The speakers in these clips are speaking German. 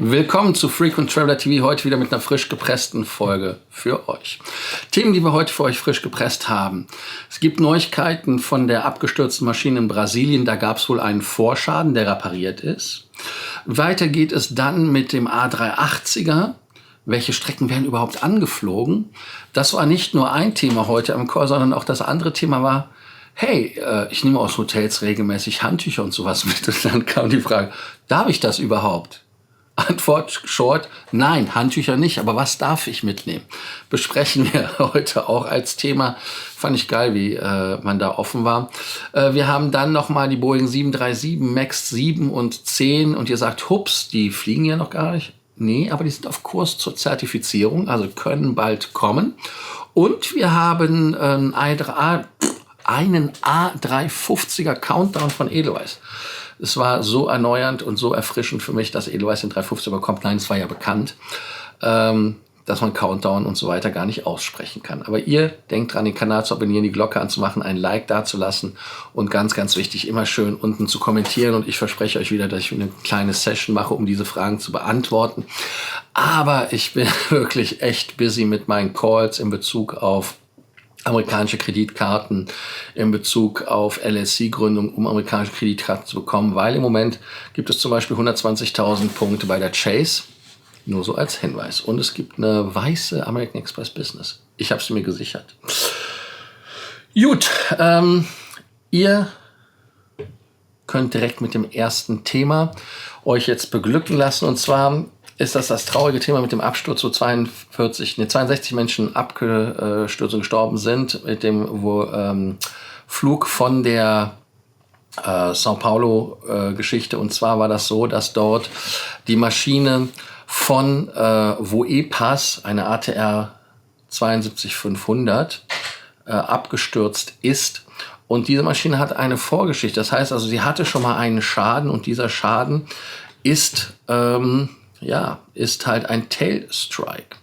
Willkommen zu Frequent Traveler TV, heute wieder mit einer frisch gepressten Folge für euch. Themen, die wir heute für euch frisch gepresst haben. Es gibt Neuigkeiten von der abgestürzten Maschine in Brasilien. Da gab es wohl einen Vorschaden, der repariert ist. Weiter geht es dann mit dem A380er. Welche Strecken werden überhaupt angeflogen? Das war nicht nur ein Thema heute am Call, sondern auch das andere Thema war, hey, ich nehme aus Hotels regelmäßig Handtücher und sowas mit. Und dann kam die Frage, darf ich das überhaupt? Antwort short, nein, Handtücher nicht, aber was darf ich mitnehmen? Besprechen wir heute auch als Thema. Fand ich geil, wie man da offen war. Wir haben dann nochmal die Boeing 737 MAX 7 und 10 und ihr sagt, hups, die fliegen ja noch gar nicht. Nee, aber die sind auf Kurs zur Zertifizierung, also können bald kommen. Und wir haben einen A350er Countdown von Edelweiss. Es war so erneuernd und so erfrischend für mich, dass Edelweiss den 350 bekommt. Nein, es war ja bekannt, dass man Countdown und so weiter gar nicht aussprechen kann. Aber ihr denkt dran, den Kanal zu abonnieren, die Glocke anzumachen, ein Like dazulassen und ganz, ganz wichtig, immer schön unten zu kommentieren. Und ich verspreche euch wieder, dass ich eine kleine Session mache, um diese Fragen zu beantworten. Aber ich bin wirklich echt busy mit meinen Calls in Bezug auf amerikanische Kreditkarten, in Bezug auf LLC-Gründung, um amerikanische Kreditkarten zu bekommen, weil im Moment gibt es zum Beispiel 120.000 Punkte bei der Chase, nur so als Hinweis. Und es gibt eine weiße American Express Business. Ich habe sie mir gesichert. Gut, ihr könnt direkt mit dem ersten Thema euch jetzt beglücken lassen, und zwar ist das traurige Thema mit dem Absturz, wo 62 Menschen abgestürzt und gestorben sind, mit dem Flug von der São Paulo Geschichte. Und zwar war das so, dass dort die Maschine von Voepas, eine ATR 72500, abgestürzt ist. Und diese Maschine hat eine Vorgeschichte. Das heißt also, sie hatte schon mal einen Schaden und dieser Schaden ist ist halt ein Tailstrike.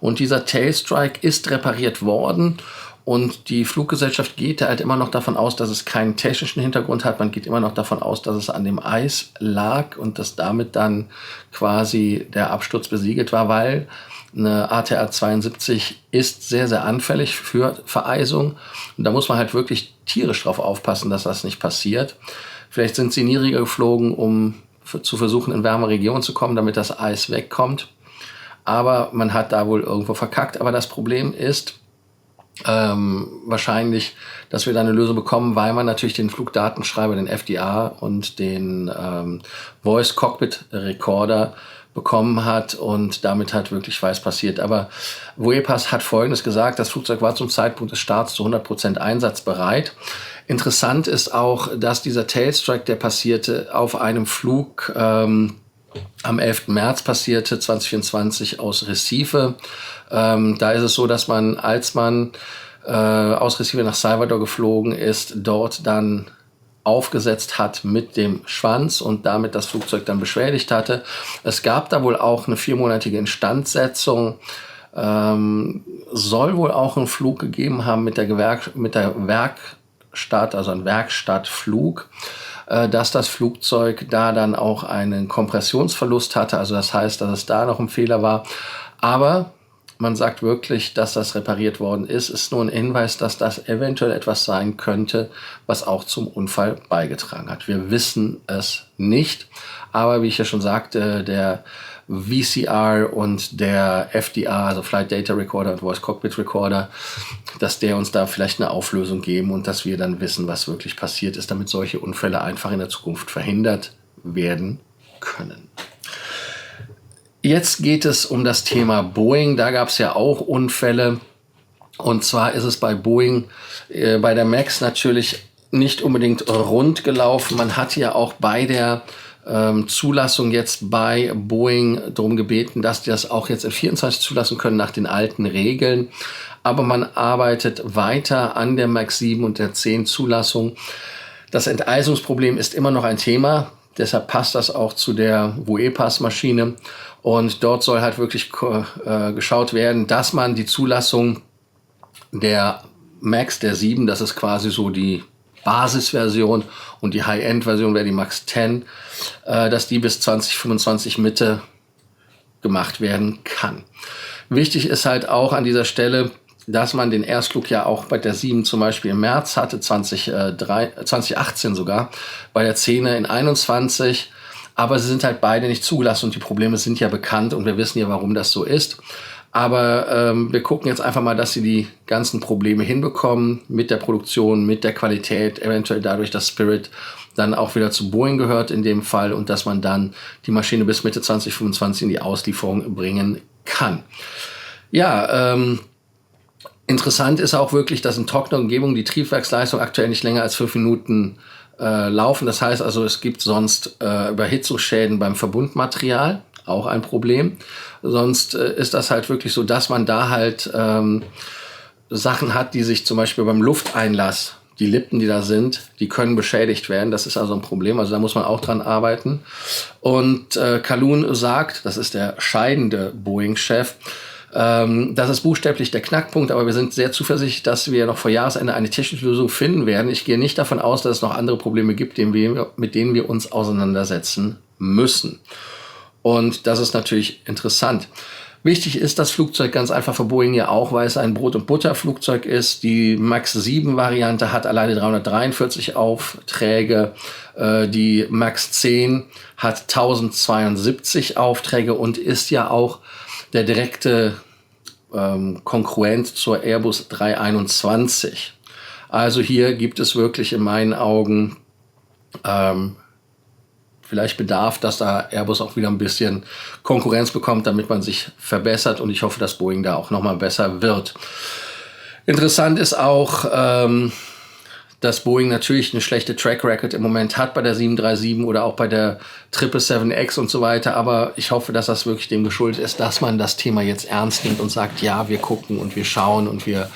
Und dieser Tailstrike ist repariert worden und die Fluggesellschaft geht halt immer noch davon aus, dass es keinen technischen Hintergrund hat. Man geht immer noch davon aus, dass es an dem Eis lag und dass damit dann quasi der Absturz besiegelt war, weil eine ATR 72 ist sehr, sehr anfällig für Vereisung. Und da muss man halt wirklich tierisch drauf aufpassen, dass das nicht passiert. Vielleicht sind sie niedriger geflogen, um zu versuchen, in wärmere Regionen zu kommen, damit das Eis wegkommt. Aber man hat da wohl irgendwo verkackt. Aber das Problem ist wahrscheinlich, dass wir da eine Lösung bekommen, weil man natürlich den Flugdatenschreiber, den FDR und den Voice Cockpit Recorder bekommen hat und damit halt wirklich was passiert. Aber Voepas hat Folgendes gesagt: Das Flugzeug war zum Zeitpunkt des Starts zu 100% einsatzbereit. Interessant ist auch, dass dieser Tailstrike, der passierte, auf einem Flug am 11. März passierte, 2024 aus Recife. Da ist es so, dass man, als man aus Recife nach Salvador geflogen ist, dort dann aufgesetzt hat mit dem Schwanz und damit das Flugzeug dann beschädigt hatte. Es gab da wohl auch eine 4-monatige Instandsetzung. Soll wohl auch einen Flug gegeben haben mit der Werkstatt, also ein Werkstattflug, dass das Flugzeug da dann auch einen Kompressionsverlust hatte. Also das heißt, dass es da noch ein Fehler war. Aber man sagt wirklich, dass das repariert worden ist. Ist nur ein Hinweis, dass das eventuell etwas sein könnte, was auch zum Unfall beigetragen hat. Wir wissen es nicht. Aber wie ich ja schon sagte, der VCR und der FDR, also Flight Data Recorder und Voice Cockpit Recorder, dass der uns da vielleicht eine Auflösung geben und dass wir dann wissen, was wirklich passiert ist, damit solche Unfälle einfach in der Zukunft verhindert werden können. Jetzt geht es um das Thema Boeing. Da gab es ja auch Unfälle. Und zwar ist es bei Boeing, bei der MAX natürlich nicht unbedingt rund gelaufen. Man hat ja auch bei der Zulassung jetzt bei Boeing darum gebeten, dass die das auch jetzt in 24 zulassen können nach den alten Regeln. Aber man arbeitet weiter an der MAX 7 und der 10 Zulassung. Das Enteisungsproblem ist immer noch ein Thema. Deshalb passt das auch zu der Voepas-Maschine. Und dort soll halt wirklich geschaut werden, dass man die Zulassung der MAX, der 7, das ist quasi so die Basisversion, und die High-End-Version wäre die MAX 10, dass die bis 2025 Mitte gemacht werden kann. Wichtig ist halt auch an dieser Stelle, dass man den Erstflug ja auch bei der 7 zum Beispiel im März hatte, 2018 sogar, bei der 10 in 21. Aber sie sind halt beide nicht zugelassen und die Probleme sind ja bekannt und wir wissen ja, warum das so ist. Aber wir gucken jetzt einfach mal, dass sie die ganzen Probleme hinbekommen mit der Produktion, mit der Qualität, eventuell dadurch, dass Spirit dann auch wieder zu Boeing gehört in dem Fall und dass man dann die Maschine bis Mitte 2025 in die Auslieferung bringen kann. Ja, interessant ist auch wirklich, dass in trockener Umgebung die Triebwerksleistung aktuell nicht länger als 5 Minuten laufen. Das heißt also, es gibt sonst Überhitzungsschäden beim Verbundmaterial, auch ein Problem. Sonst ist das halt wirklich so, dass man da halt Sachen hat, die sich zum Beispiel beim Lufteinlass, die Lippen, die da sind, die können beschädigt werden. Das ist also ein Problem. Also da muss man auch dran arbeiten. Und Kalun sagt, das ist der scheidende Boeing-Chef, das ist buchstäblich der Knackpunkt, aber wir sind sehr zuversichtlich, dass wir noch vor Jahresende eine technische Lösung finden werden. Ich gehe nicht davon aus, dass es noch andere Probleme gibt, mit denen wir uns auseinandersetzen müssen. Und das ist natürlich interessant. Wichtig ist das Flugzeug ganz einfach für Boeing ja auch, weil es ein Brot- und Butter-Flugzeug ist. Die MAX 7-Variante hat alleine 343 Aufträge. Die MAX 10 hat 1072 Aufträge und ist ja auch der direkte Konkurrent zur Airbus 321. Also hier gibt es wirklich in meinen Augen vielleicht Bedarf, dass da Airbus auch wieder ein bisschen Konkurrenz bekommt, damit man sich verbessert. Und ich hoffe, dass Boeing da auch nochmal besser wird. Interessant ist auch, dass Boeing natürlich eine schlechte Track Record im Moment hat bei der 737 oder auch bei der 777X und so weiter. Aber ich hoffe, dass das wirklich dem geschuldet ist, dass man das Thema jetzt ernst nimmt und sagt, ja, wir gucken und wir schauen und wir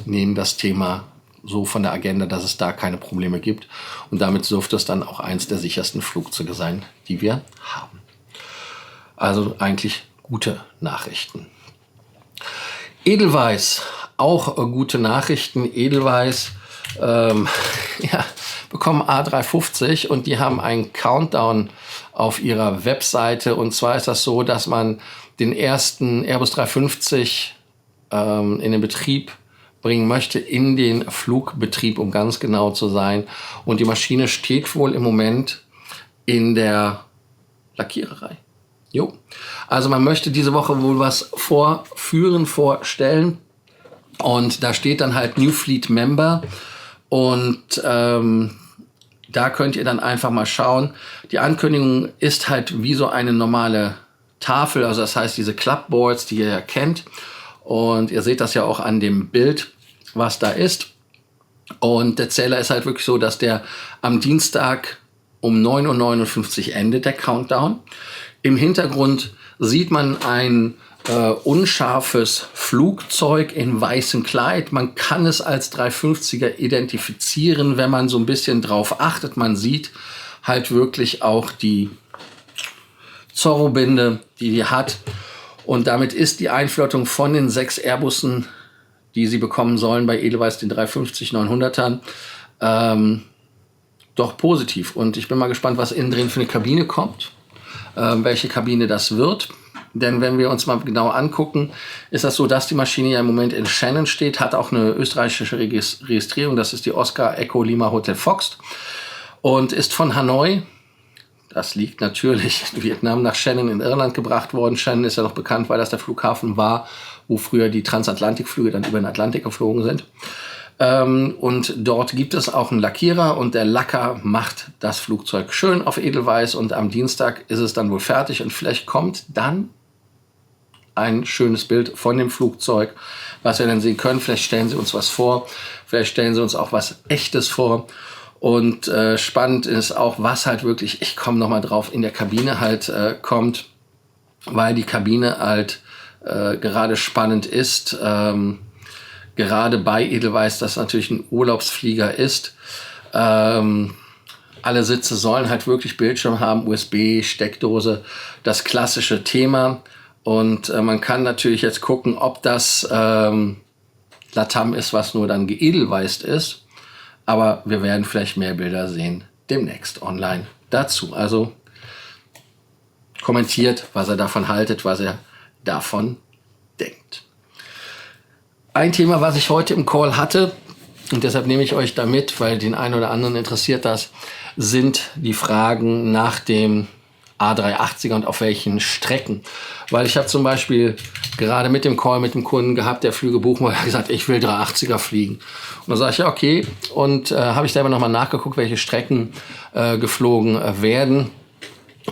nehmen das Thema so von der Agenda, dass es da keine Probleme gibt. Und damit dürfte es dann auch eins der sichersten Flugzeuge sein, die wir haben. Also eigentlich gute Nachrichten. Edelweiss, auch gute Nachrichten. Edelweiss bekommen A350 und die haben einen Countdown auf ihrer Webseite. Und zwar ist das so, dass man den ersten Airbus 350 in den Betrieb bringen möchte, in den Flugbetrieb, um ganz genau zu sein. Und die Maschine steht wohl im Moment in der Lackiererei. Jo. Also man möchte diese Woche wohl was vorstellen. Und da steht dann halt New Fleet Member. Und da könnt ihr dann einfach mal schauen. Die Ankündigung ist halt wie so eine normale Tafel. Also das heißt diese Clubboards, die ihr ja kennt. Und ihr seht das ja auch an dem Bild, was da ist. Und der Zähler ist halt wirklich so, dass der am Dienstag um 9:59 Uhr endet, der Countdown. Im Hintergrund sieht man ein unscharfes Flugzeug in weißem Kleid. Man kann es als 350er identifizieren, wenn man so ein bisschen drauf achtet. Man sieht halt wirklich auch die Zorro-Binde, die hat. Und damit ist die Einflottung von den 6 Airbussen, die sie bekommen sollen bei Edelweiss, den 350-900ern, doch positiv. Und ich bin mal gespannt, was innen drin für eine Kabine kommt, welche Kabine das wird. Denn wenn wir uns mal genau angucken, ist das so, dass die Maschine ja im Moment in Shannon steht, hat auch eine österreichische Registrierung, das ist die Oscar Echo Lima Hotel Fox und ist von Hanoi, das liegt natürlich in Vietnam, nach Shannon in Irland gebracht worden. Shannon ist ja noch bekannt, weil das der Flughafen war, wo früher die Transatlantikflüge dann über den Atlantik geflogen sind. Und dort gibt es auch einen Lackierer und der Lacker macht das Flugzeug schön auf Edelweiss und am Dienstag ist es dann wohl fertig und vielleicht kommt dann ein schönes Bild von dem Flugzeug, was wir dann sehen können. Vielleicht stellen sie uns was vor, vielleicht stellen sie uns auch was Echtes vor. Und spannend ist auch, was halt wirklich, ich komme nochmal drauf, in der Kabine halt kommt, weil die Kabine halt gerade spannend ist. Gerade bei Edelweiss, das natürlich ein Urlaubsflieger ist. Alle Sitze sollen halt wirklich Bildschirm haben, USB, Steckdose, das klassische Thema. Und man kann natürlich jetzt gucken, ob das Latam ist, was nur dann geedelweißt ist. Aber wir werden vielleicht mehr Bilder sehen demnächst online dazu. Also kommentiert, was er davon haltet, was er davon denkt. Ein Thema, was ich heute im Call hatte, und deshalb nehme ich euch da mit, weil den einen oder anderen interessiert das, sind die Fragen nach dem A380er und auf welchen Strecken. Weil ich habe zum Beispiel gerade mit dem Call mit dem Kunden gehabt, der Flüge buchen wollte, gesagt, ich will 380er fliegen. Und dann sage ich, ja, okay. Und habe ich selber nochmal nachgeguckt, welche Strecken geflogen werden.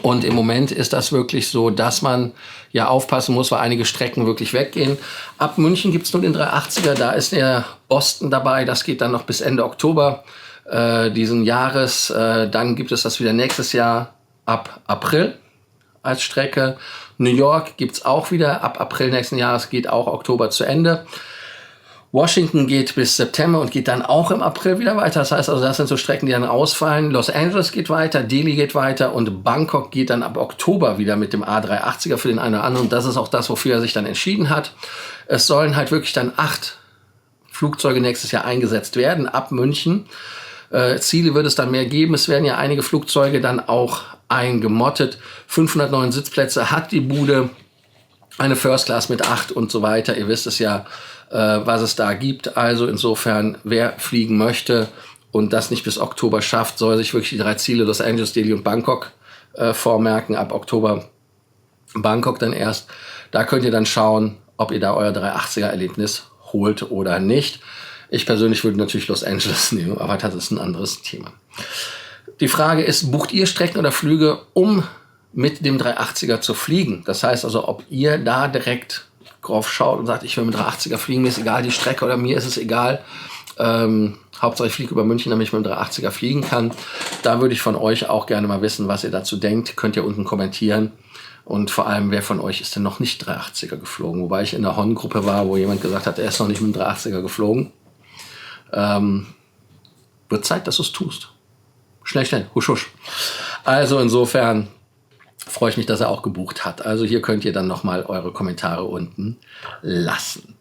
Und im Moment ist das wirklich so, dass man ja aufpassen muss, weil einige Strecken wirklich weggehen. Ab München gibt es nur den 380er, da ist der Boston dabei. Das geht dann noch bis Ende Oktober diesen Jahres. Dann gibt es das wieder nächstes Jahr ab April als Strecke. New York gibt es auch wieder ab April nächsten Jahres, geht auch Oktober zu Ende. Washington geht bis September und geht dann auch im April wieder weiter. Das heißt also, das sind so Strecken, die dann ausfallen. Los Angeles geht weiter, Delhi geht weiter und Bangkok geht dann ab Oktober wieder mit dem A380er für den einen oder anderen. Und das ist auch das, wofür er sich dann entschieden hat. Es sollen halt wirklich dann 8 Flugzeuge nächstes Jahr eingesetzt werden ab München. Ziele wird es dann mehr geben. Es werden ja einige Flugzeuge dann auch eingemottet. 509 Sitzplätze hat die Bude. Eine First Class mit 8 und so weiter. Ihr wisst es ja, was es da gibt. Also insofern, wer fliegen möchte und das nicht bis Oktober schafft, soll sich wirklich die 3 Ziele Los Angeles, Delhi und Bangkok vormerken. Ab Oktober Bangkok dann erst. Da könnt ihr dann schauen, ob ihr da euer 380er-Erlebnis holt oder nicht. Ich persönlich würde natürlich Los Angeles nehmen, aber das ist ein anderes Thema. Die Frage ist, bucht ihr Strecken oder Flüge, um mit dem 380er zu fliegen? Das heißt also, ob ihr da direkt drauf schaut und sagt, ich will mit 380er fliegen, mir ist egal die Strecke oder mir ist es egal. Hauptsache ich fliege über München, damit ich mit dem 380er fliegen kann. Da würde ich von euch auch gerne mal wissen, was ihr dazu denkt. Könnt ihr unten kommentieren. Und vor allem, wer von euch ist denn noch nicht 380er geflogen? Wobei ich in der Hon-Gruppe war, wo jemand gesagt hat, er ist noch nicht mit dem 380er geflogen. Wird Zeit, dass du es tust. Schnell, schnell, husch, husch. Also insofern freue ich mich, dass er auch gebucht hat. Also hier könnt ihr dann nochmal eure Kommentare unten lassen.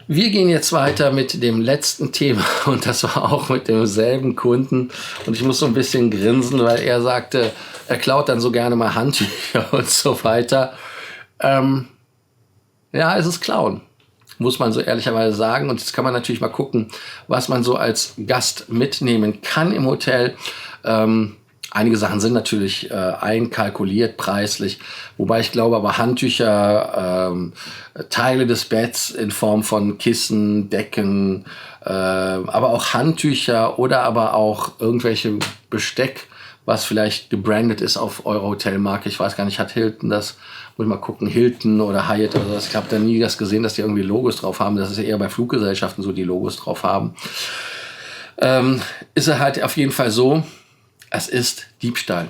Wir gehen jetzt weiter mit dem letzten Thema und das war auch mit demselben Kunden. Und ich muss so ein bisschen grinsen, weil er sagte, er klaut dann so gerne mal Handtücher und so weiter. Ja, es ist Klauen, muss man so ehrlicherweise sagen. Und jetzt kann man natürlich mal gucken, was man so als Gast mitnehmen kann im Hotel. Einige Sachen sind natürlich einkalkuliert preislich, wobei ich glaube, aber Handtücher, Teile des Betts in Form von Kissen, Decken, aber auch Handtücher oder aber auch irgendwelche Besteck, was vielleicht gebrandet ist auf eurer Hotelmarke. Ich weiß gar nicht, hat Hilton das? Muss ich mal gucken, Hilton oder Hyatt oder so. Ich habe da nie das gesehen, dass die irgendwie Logos drauf haben. Das ist ja eher bei Fluggesellschaften so, die Logos drauf haben. Ist er halt auf jeden Fall so, es ist Diebstahl.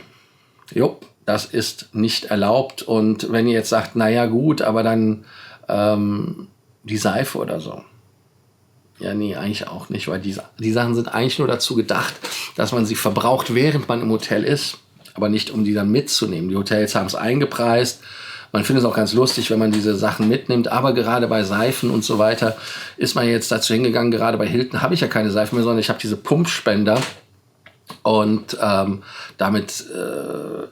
Jo, das ist nicht erlaubt. Und wenn ihr jetzt sagt, naja gut, aber dann die Seife oder so. Ja, nee, eigentlich auch nicht, weil die Sachen sind eigentlich nur dazu gedacht, dass man sie verbraucht, während man im Hotel ist, aber nicht, um die dann mitzunehmen. Die Hotels haben es eingepreist. Man findet es auch ganz lustig, wenn man diese Sachen mitnimmt, aber gerade bei Seifen und so weiter ist man jetzt dazu hingegangen. Gerade bei Hilton habe ich ja keine Seife mehr, sondern ich habe diese Pumpspender. Und damit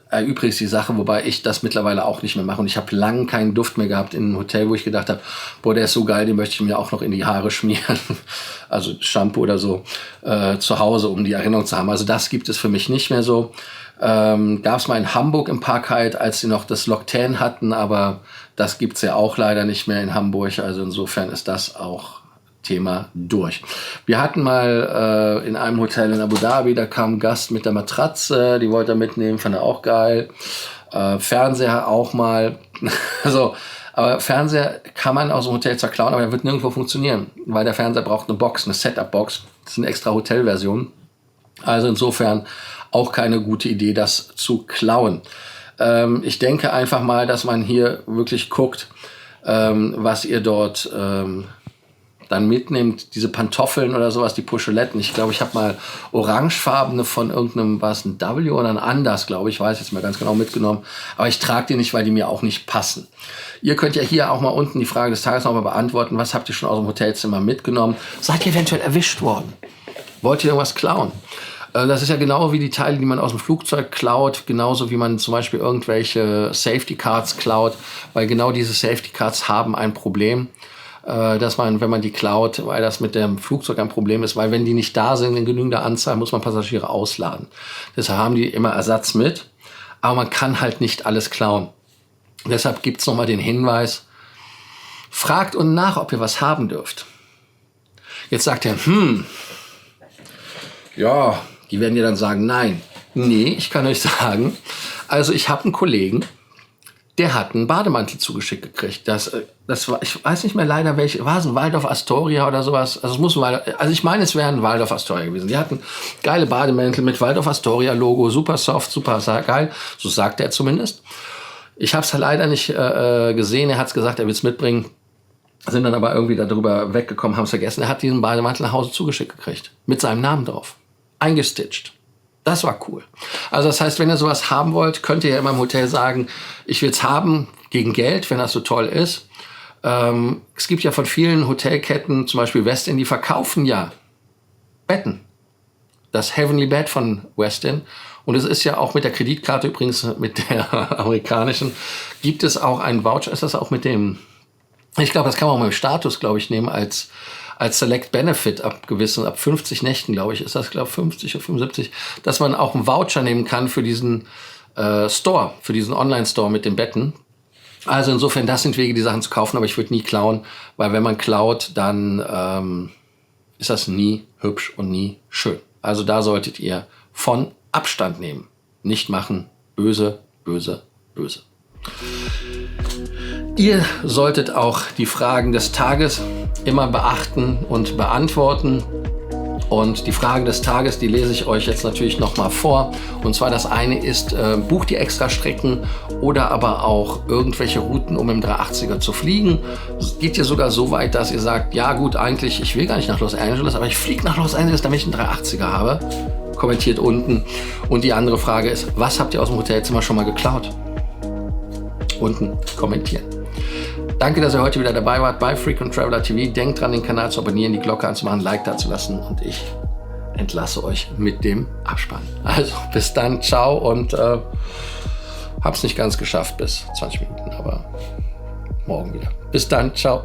erübrigt die Sache, wobei ich das mittlerweile auch nicht mehr mache. Und ich habe lange keinen Duft mehr gehabt in einem Hotel, wo ich gedacht habe, boah, der ist so geil, den möchte ich mir auch noch in die Haare schmieren. Also Shampoo oder so zu Hause, um die Erinnerung zu haben. Also das gibt es für mich nicht mehr so. Gab es mal in Hamburg im Park Hyatt, als sie noch das L'Occitane hatten, aber das gibt es ja auch leider nicht mehr in Hamburg. Also insofern ist das auch Thema durch. Wir hatten mal in einem Hotel in Abu Dhabi, da kam ein Gast mit der Matratze, die wollte er mitnehmen, fand er auch geil. Fernseher auch mal. Also, aber Fernseher kann man aus dem Hotel zwar klauen, aber der wird nirgendwo funktionieren, weil der Fernseher braucht eine Box, eine Setup-Box. Das ist eine extra Hotelversion. Also insofern auch keine gute Idee, das zu klauen. Ich denke einfach mal, dass man hier wirklich guckt, was ihr dort dann mitnimmt, diese Pantoffeln oder sowas, die Pocheletten. Ich glaube, ich habe mal orangefarbene von irgendeinem, war es ein W oder ein Anders, glaube ich, weiß jetzt mal ganz genau mitgenommen. Aber ich trage die nicht, weil die mir auch nicht passen. Ihr könnt ja hier auch mal unten die Frage des Tages nochmal beantworten. Was habt ihr schon aus dem Hotelzimmer mitgenommen? Seid ihr eventuell erwischt worden? Wollt ihr irgendwas klauen? Das ist ja genau wie die Teile, die man aus dem Flugzeug klaut, genauso wie man zum Beispiel irgendwelche Safety Cards klaut, weil genau diese Safety Cards haben ein Problem, dass man, wenn man die klaut, weil das mit dem Flugzeug ein Problem ist, weil wenn die nicht da sind in genügender Anzahl, muss man Passagiere ausladen. Deshalb haben die immer Ersatz mit, aber man kann halt nicht alles klauen. Deshalb gibt's nochmal den Hinweis, fragt und nach, ob ihr was haben dürft. Jetzt sagt er, ja, die werden dir dann sagen, nein. Nee, ich kann euch sagen, also ich habe einen Kollegen, der hat einen Bademantel zugeschickt gekriegt. Das war, ich weiß nicht mehr leider welche, war es ein Waldorf Astoria oder sowas? Also es muss ich meine, es wäre ein Waldorf Astoria gewesen. Die hatten geile Bademäntel mit Waldorf Astoria Logo, super soft, super geil, so sagt er zumindest. Ich habe es leider nicht gesehen. Er hat es gesagt, er will es mitbringen. Sind dann aber irgendwie darüber weggekommen, haben es vergessen. Er hat diesen Bademantel nach Hause zugeschickt gekriegt. Mit seinem Namen drauf. Eingestitcht. Das war cool. Also das heißt, wenn ihr sowas haben wollt, könnt ihr ja immer im Hotel sagen, ich will es haben gegen Geld, wenn das so toll ist. Es gibt ja von vielen Hotelketten, zum Beispiel Westin, die verkaufen ja Betten. Das Heavenly Bed von Westin. Und es ist ja auch mit der Kreditkarte übrigens, mit der amerikanischen, gibt es auch einen Voucher. Ist das auch mit dem, ich glaube, das kann man auch mit dem Status, glaube ich, nehmen als Select Benefit ab 50 Nächten, glaube ich, ist das, glaube ich, 50 oder 75, dass man auch einen Voucher nehmen kann für diesen Store, für diesen Online-Store mit den Betten. Also insofern, das sind Wege, die Sachen zu kaufen, aber ich würde nie klauen, weil wenn man klaut, dann ist das nie hübsch und nie schön. Also da solltet ihr von Abstand nehmen. Nicht machen. Böse, böse, böse. Ihr solltet auch die Fragen des Tages immer beachten und beantworten. Und die Frage des Tages, die lese ich euch jetzt natürlich nochmal vor. Und zwar das eine ist, bucht ihr extra Strecken oder aber auch irgendwelche Routen, um im 380er zu fliegen. Es geht ihr sogar so weit, dass ihr sagt, ja gut, eigentlich, ich will gar nicht nach Los Angeles, aber ich fliege nach Los Angeles, damit ich einen 380er habe. Kommentiert unten. Und die andere Frage ist, was habt ihr aus dem Hotelzimmer schon mal geklaut? Unten kommentieren. Danke, dass ihr heute wieder dabei wart bei Frequent Traveler TV. Denkt dran, den Kanal zu abonnieren, die Glocke anzumachen, ein Like dazulassen und ich entlasse euch mit dem Abspann. Also bis dann, ciao und hab's nicht ganz geschafft bis 20 Minuten, aber morgen wieder. Bis dann, ciao.